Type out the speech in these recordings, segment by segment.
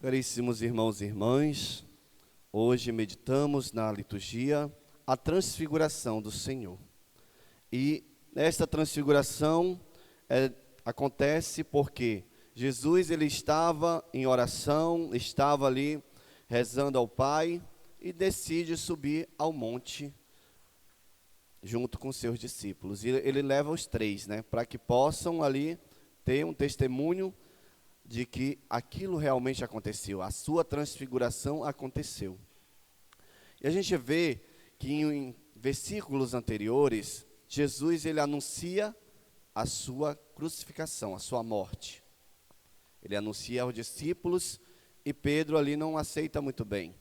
Caríssimos irmãos e irmãs, hoje meditamos na liturgia a transfiguração do Senhor. E esta transfiguração acontece porque Jesus ele estava em oração, estava ali rezando ao Pai e decide subir ao monte junto com seus discípulos. E ele leva os três, para que possam ali ter um testemunho de que aquilo realmente aconteceu, a sua transfiguração aconteceu. E a gente vê que em versículos anteriores, Jesus ele anuncia a sua crucificação, a sua morte. Ele anuncia aos discípulos e Pedro ali não aceita muito bem.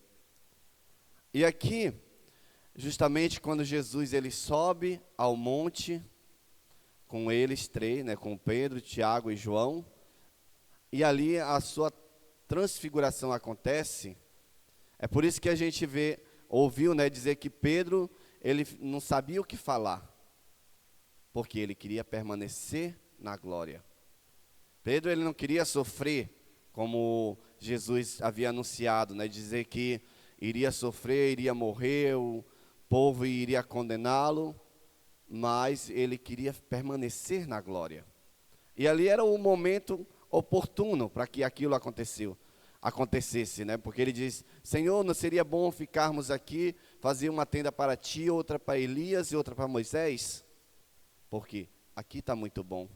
E aqui, justamente quando Jesus ele sobe ao monte, com eles três, com Pedro, Tiago e João, e ali a sua transfiguração acontece. É por isso que a gente ouviu dizer que Pedro, ele não sabia o que falar, porque ele queria permanecer na glória. Pedro, ele não queria sofrer, como Jesus havia anunciado, dizer que iria sofrer, iria morrer, o povo iria condená-lo, mas ele queria permanecer na glória. E ali era o momento oportuno para que aquilo acontecesse, porque ele diz: Senhor, não seria bom ficarmos aqui, fazer uma tenda para ti, outra para Elias e outra para Moisés? Porque aqui está muito bom.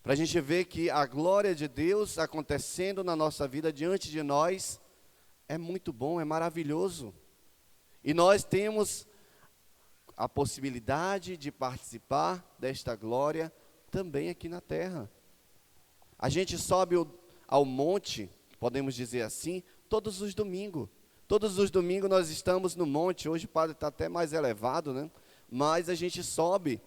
Para a gente ver que a glória de Deus acontecendo na nossa vida, diante de nós, é muito bom, é maravilhoso. E nós temos a possibilidade de participar desta glória também aqui na terra. A gente sobe ao monte, podemos dizer assim, todos os domingos. Todos os domingos nós estamos no monte. Hoje o padre está até mais elevado, mas a gente sobe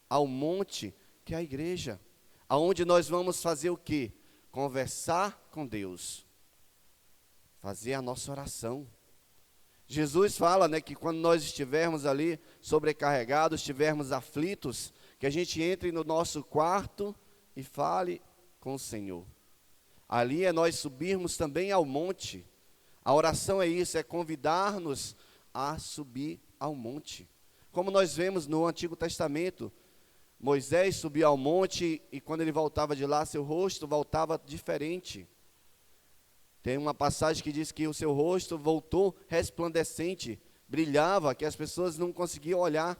ao monte, que é a igreja, aonde nós vamos fazer o quê? Conversar com Deus, fazer a nossa oração. Jesus fala, que quando nós estivermos ali sobrecarregados, estivermos aflitos, que a gente entre no nosso quarto e fale com o Senhor. Ali é nós subirmos também ao monte. A oração é isso, é convidar-nos a subir ao monte. Como nós vemos no Antigo Testamento, Moisés subia ao monte e quando ele voltava de lá, seu rosto voltava diferente. Tem uma passagem que diz que o seu rosto voltou resplandecente, brilhava, que as pessoas não conseguiam olhar.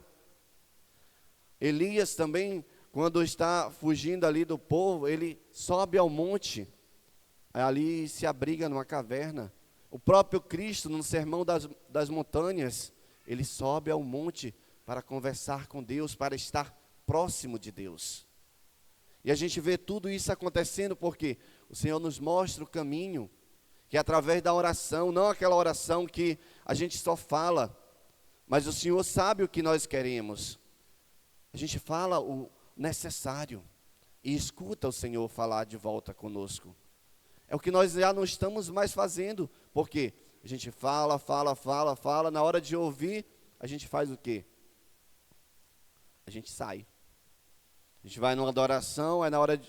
Elias também, quando está fugindo ali do povo, ele sobe ao monte, ali se abriga numa caverna. O próprio Cristo, no Sermão das Montanhas, ele sobe ao monte para conversar com Deus, para estar próximo de Deus. E a gente vê tudo isso acontecendo porque o Senhor nos mostra o caminho, que é através da oração, não aquela oração que a gente só fala, mas o Senhor sabe o que nós queremos. A gente fala o necessário e escuta o Senhor falar de volta conosco. É o que nós já não estamos mais fazendo, porque a gente fala, na hora de ouvir, a gente faz o quê? A gente sai. A gente vai numa adoração, na hora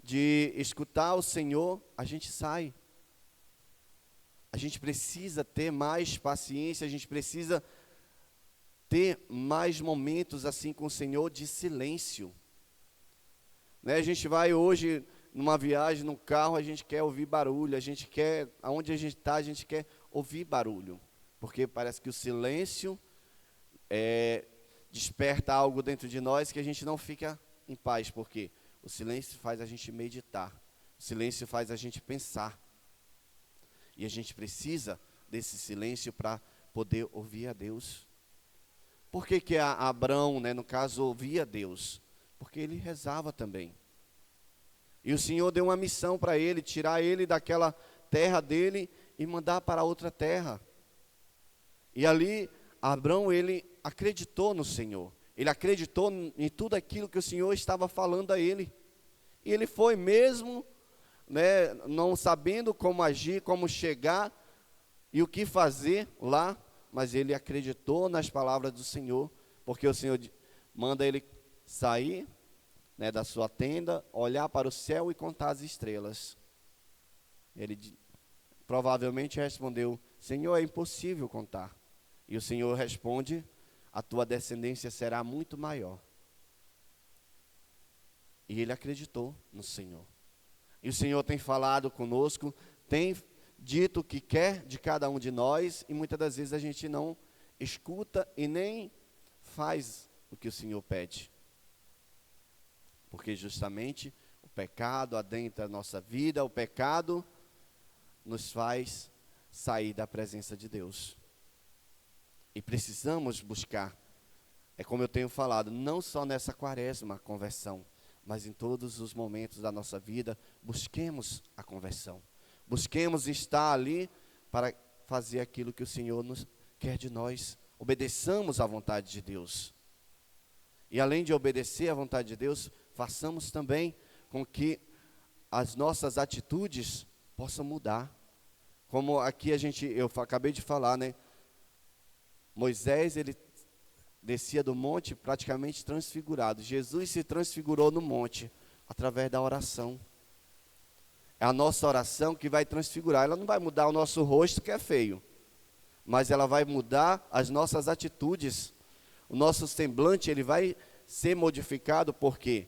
de escutar o Senhor, a gente sai. A gente precisa ter mais paciência, a gente precisa ter mais momentos assim com o Senhor de silêncio. A gente vai hoje numa viagem, num carro, a gente quer ouvir barulho, aonde a gente está, a gente quer ouvir barulho, porque parece que o silêncio desperta algo dentro de nós que a gente não fica em paz, porque o silêncio faz a gente meditar, o silêncio faz a gente pensar, e a gente precisa desse silêncio para poder ouvir a Deus. Por que Abrão, no caso, ouvia a Deus? Porque ele rezava também. E o Senhor deu uma missão para ele, tirar ele daquela terra dele e mandar para outra terra. E ali, Abrão, ele acreditou no Senhor. Ele acreditou em tudo aquilo que o Senhor estava falando a ele. E ele foi mesmo, não sabendo como agir, como chegar e o que fazer lá, mas ele acreditou nas palavras do Senhor, porque o Senhor manda ele sair da sua tenda, olhar para o céu e contar as estrelas. Ele provavelmente respondeu: Senhor, é impossível contar. E o Senhor responde: a tua descendência será muito maior. E ele acreditou no Senhor. E o Senhor tem falado conosco, tem dito o que quer de cada um de nós, e muitas das vezes a gente não escuta e nem faz o que o Senhor pede. Porque justamente o pecado adentra a nossa vida, o pecado nos faz sair da presença de Deus. E precisamos buscar, é como eu tenho falado, não só nessa quaresma, a conversão, mas em todos os momentos da nossa vida, busquemos a conversão. Busquemos estar ali para fazer aquilo que o Senhor nos quer de nós. Obedeçamos à vontade de Deus. E além de obedecer à vontade de Deus, façamos também com que as nossas atitudes possam mudar. Como aqui eu acabei de falar, né? Moisés, ele descia do monte praticamente transfigurado. Jesus se transfigurou no monte através da oração. É a nossa oração que vai transfigurar. Ela não vai mudar o nosso rosto, que é feio, mas ela vai mudar as nossas atitudes. O nosso semblante, ele vai ser modificado, porque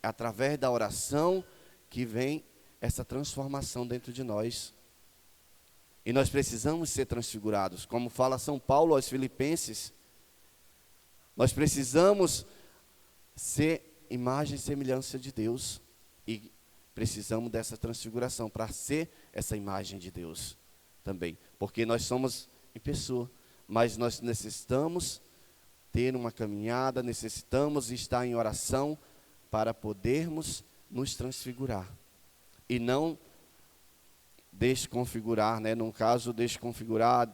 é através da oração que vem essa transformação dentro de nós. E nós precisamos ser transfigurados, como fala São Paulo aos Filipenses. Nós precisamos ser imagem e semelhança de Deus. E precisamos dessa transfiguração para ser essa imagem de Deus também. Porque nós somos em pessoa, mas nós necessitamos ter uma caminhada, necessitamos estar em oração para podermos nos transfigurar. E não desconfigurar, né? No caso, desconfigurar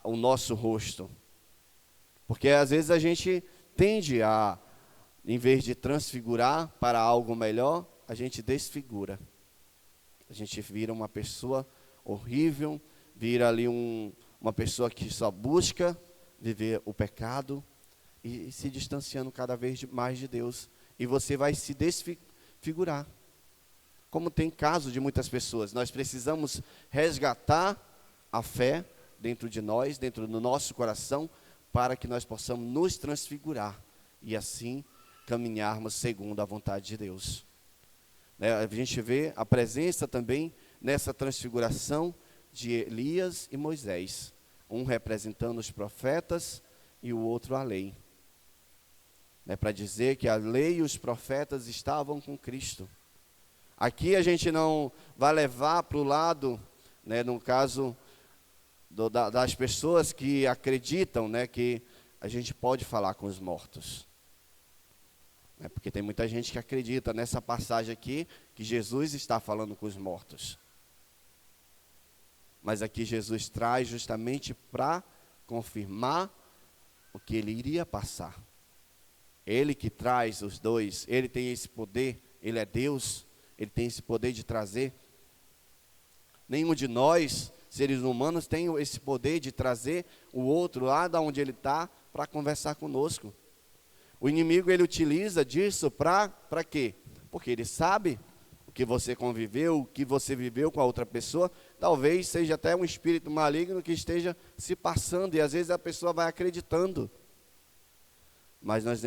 o nosso rosto. Porque às vezes a gente tende a, em vez de transfigurar para algo melhor, a gente desfigura. A gente vira uma pessoa horrível, vira ali uma pessoa que só busca viver o pecado e se distanciando cada vez mais de Deus. E você vai se desfigurar. Como tem caso de muitas pessoas, nós precisamos resgatar a fé dentro de nós, dentro do nosso coração, para que nós possamos nos transfigurar e assim caminharmos segundo a vontade de Deus. A gente vê a presença também nessa transfiguração de Elias e Moisés, um representando os profetas e o outro a lei. Para dizer que a lei e os profetas estavam com Cristo. Aqui a gente não vai levar para o lado, no caso das pessoas que acreditam, que a gente pode falar com os mortos. Porque tem muita gente que acredita nessa passagem aqui, que Jesus está falando com os mortos. Mas aqui Jesus traz justamente para confirmar o que ele iria passar. Ele que traz os dois, ele tem esse poder, ele é Deus, ele tem esse poder de trazer. Nenhum de nós, seres humanos, tem esse poder de trazer o outro lá de onde ele está para conversar conosco. O inimigo, ele utiliza disso para quê? Porque ele sabe o que você conviveu, o que você viveu com a outra pessoa. Talvez seja até um espírito maligno que esteja se passando, e às vezes a pessoa vai acreditando. Mas nós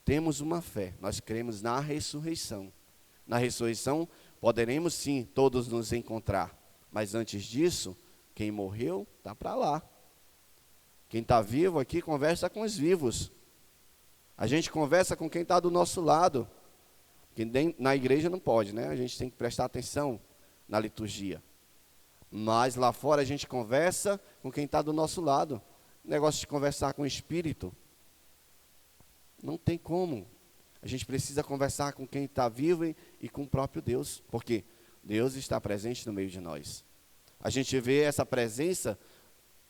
temos uma fé, nós cremos na ressurreição. Na ressurreição poderemos sim todos nos encontrar, mas antes disso, quem morreu está para lá. Quem está vivo aqui conversa com os vivos. A gente conversa com quem está do nosso lado. Que na igreja não pode, A gente tem que prestar atenção na liturgia. Mas lá fora a gente conversa com quem está do nosso lado. Negócio de conversar com o Espírito. Não tem como. A gente precisa conversar com quem está vivo e com o próprio Deus. Porque Deus está presente no meio de nós. A gente vê essa presença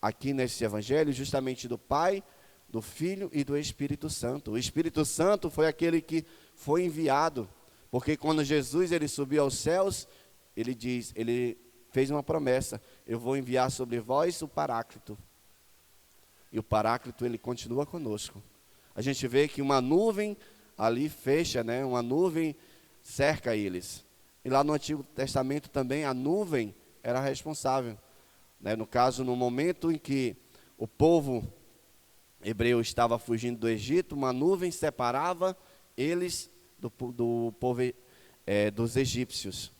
aqui nesse evangelho justamente do Pai, do Filho e do Espírito Santo. O Espírito Santo foi aquele que foi enviado, porque quando Jesus ele subiu aos céus, ele fez uma promessa: eu vou enviar sobre vós o Paráclito. E o Paráclito ele continua conosco. A gente vê que uma nuvem ali fecha, uma nuvem cerca eles. E lá no Antigo Testamento também a nuvem era responsável. Né? No caso, no momento em que o povo hebreu estava fugindo do Egito, uma nuvem separava eles do povo dos egípcios.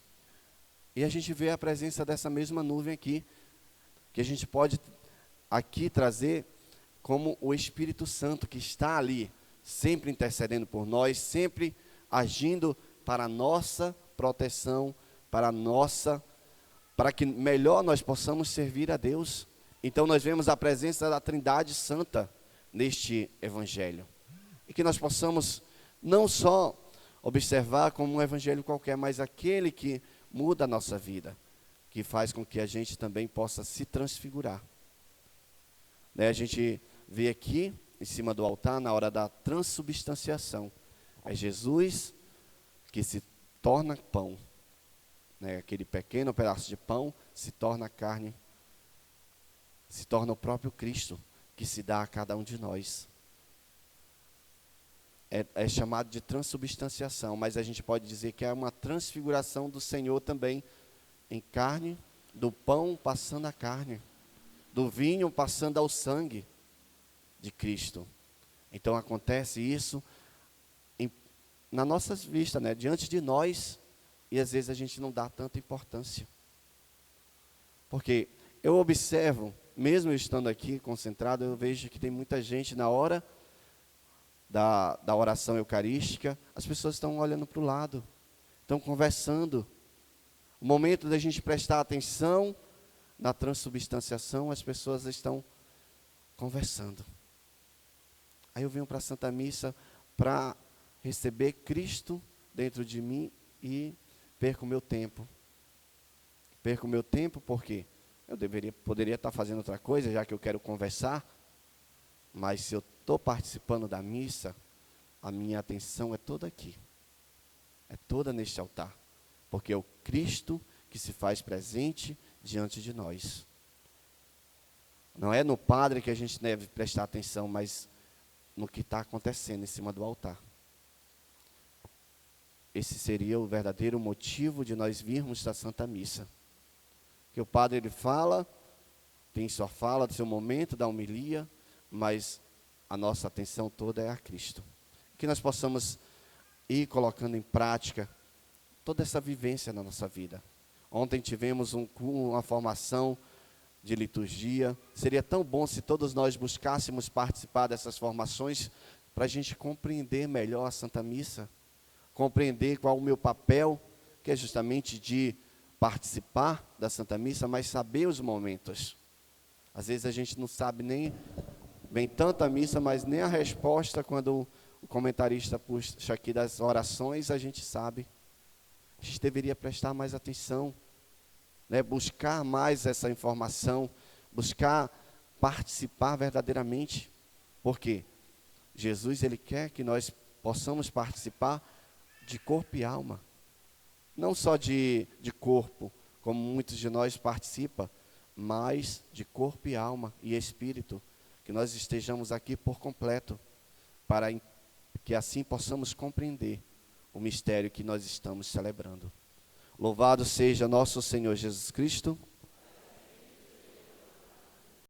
E a gente vê a presença dessa mesma nuvem aqui, que a gente pode aqui trazer como o Espírito Santo que está ali, sempre intercedendo por nós, sempre agindo para a nossa proteção, para que melhor nós possamos servir a Deus. Então nós vemos a presença da Trindade Santa neste Evangelho. E que nós possamos não só observar como um evangelho qualquer, mas aquele que muda a nossa vida, que faz com que a gente também possa se transfigurar. Né, a gente vê aqui, em cima do altar, na hora da transubstanciação, é Jesus que se torna pão. Né, aquele pequeno pedaço de pão se torna carne, se torna o próprio Cristo, que se dá a cada um de nós. É chamado de transubstanciação, mas a gente pode dizer que é uma transfiguração do Senhor também, em carne, do pão passando a carne, do vinho passando ao sangue de Cristo. Então acontece isso na nossa vista, né, diante de nós, e às vezes a gente não dá tanta importância. Porque eu observo, mesmo estando aqui concentrado, eu vejo que tem muita gente na hora da oração eucarística, as pessoas estão olhando para o lado, estão conversando. O momento da gente prestar atenção na transubstanciação, as pessoas estão conversando. Aí eu venho para a Santa Missa para receber Cristo dentro de mim e perco o meu tempo. Perco o meu tempo porque eu poderia estar fazendo outra coisa, já que eu quero conversar, mas se eu estou participando da missa, a minha atenção é toda aqui, é toda neste altar, porque é o Cristo que se faz presente diante de nós. Não é no padre que a gente deve prestar atenção, mas no que está acontecendo em cima do altar. Esse seria o verdadeiro motivo de nós virmos da Santa Missa. Que o padre ele fala, tem sua fala, do seu momento da homilia, mas a nossa atenção toda é a Cristo. Que nós possamos ir colocando em prática toda essa vivência na nossa vida. Ontem tivemos uma formação de liturgia. Seria tão bom se todos nós buscássemos participar dessas formações para a gente compreender melhor a Santa Missa, compreender qual o meu papel, que é justamente de participar da Santa Missa, mas saber os momentos. Às vezes a gente não sabe nem, vem tanta missa, mas nem a resposta, quando o comentarista puxa aqui das orações, a gente sabe. A gente deveria prestar mais atenção, né? Buscar mais essa informação, buscar participar verdadeiramente, porque Jesus ele quer que nós possamos participar de corpo e alma, não só de corpo, como muitos de nós participam, mas de corpo e alma e espírito, que nós estejamos aqui por completo, para que assim possamos compreender o mistério que nós estamos celebrando. Louvado seja nosso Senhor Jesus Cristo.